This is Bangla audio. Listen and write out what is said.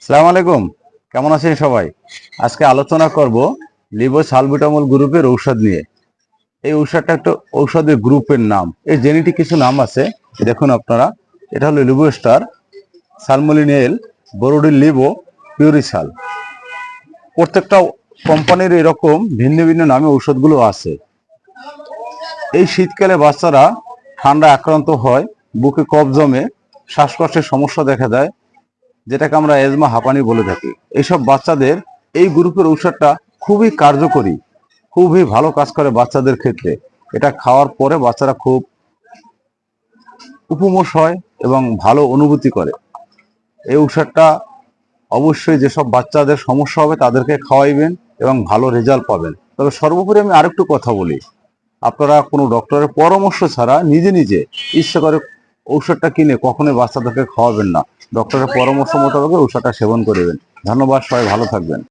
আসসালামু আলাইকুম। কেমন আছেন সবাই? আজকে আলোচনা করব লিভোসালবিটামল গ্রুপের ঔষধ নিয়ে। এই ঔষধটা একটা ঔষধের গ্রুপের নাম। এই জেনেটিক কিছু নাম আছে, দেখুন আপনারা। এটা হলো লিভোস্টার, সালমোলিনেল, বোরোডিল লিভো, পিউরিসাল। প্রত্যেকটা কোম্পানির এরকম ভিন্ন ভিন্ন নামে ঔষধগুলো আছে। এই শীতকালে বাচ্চারা ঠান্ডা আক্রান্ত হয়, বুকে কফ জমে, শ্বাসকষ্টের সমস্যা দেখা দেয়, যেটাকে আমরা এজমা হাঁপানি বলে থাকি। এইসব বাচ্চাদের এই গ্রুপের ঔষধটা খুবই কার্যকরী, খুবই ভালো কাজ করে বাচ্চাদের ক্ষেত্রে। এটা খাওয়ার পরে বাচ্চারা খুব উপমস হয় এবং ভালো অনুভূতি করে। এই ঔষধটা অবশ্যই যেসব বাচ্চাদের সমস্যা হবে তাদেরকে খাওয়াইবেন এবং ভালো রেজাল্ট পাবেন। তবে সর্বোপরি আমি আরেকটু কথা বলি, আপনারা কোনো ডক্টরের পরামর্শ ছাড়া নিজে নিজে ইচ্ছে করে ঔষধটা কিনে কখনোই বাচ্চাদেরকে খাওয়াবেন না। ডক্টরের পরামর্শ মোতাবেক ঔষধটা সেবন করবেন। ধন্যবাদ, সবাই ভালো থাকবেন।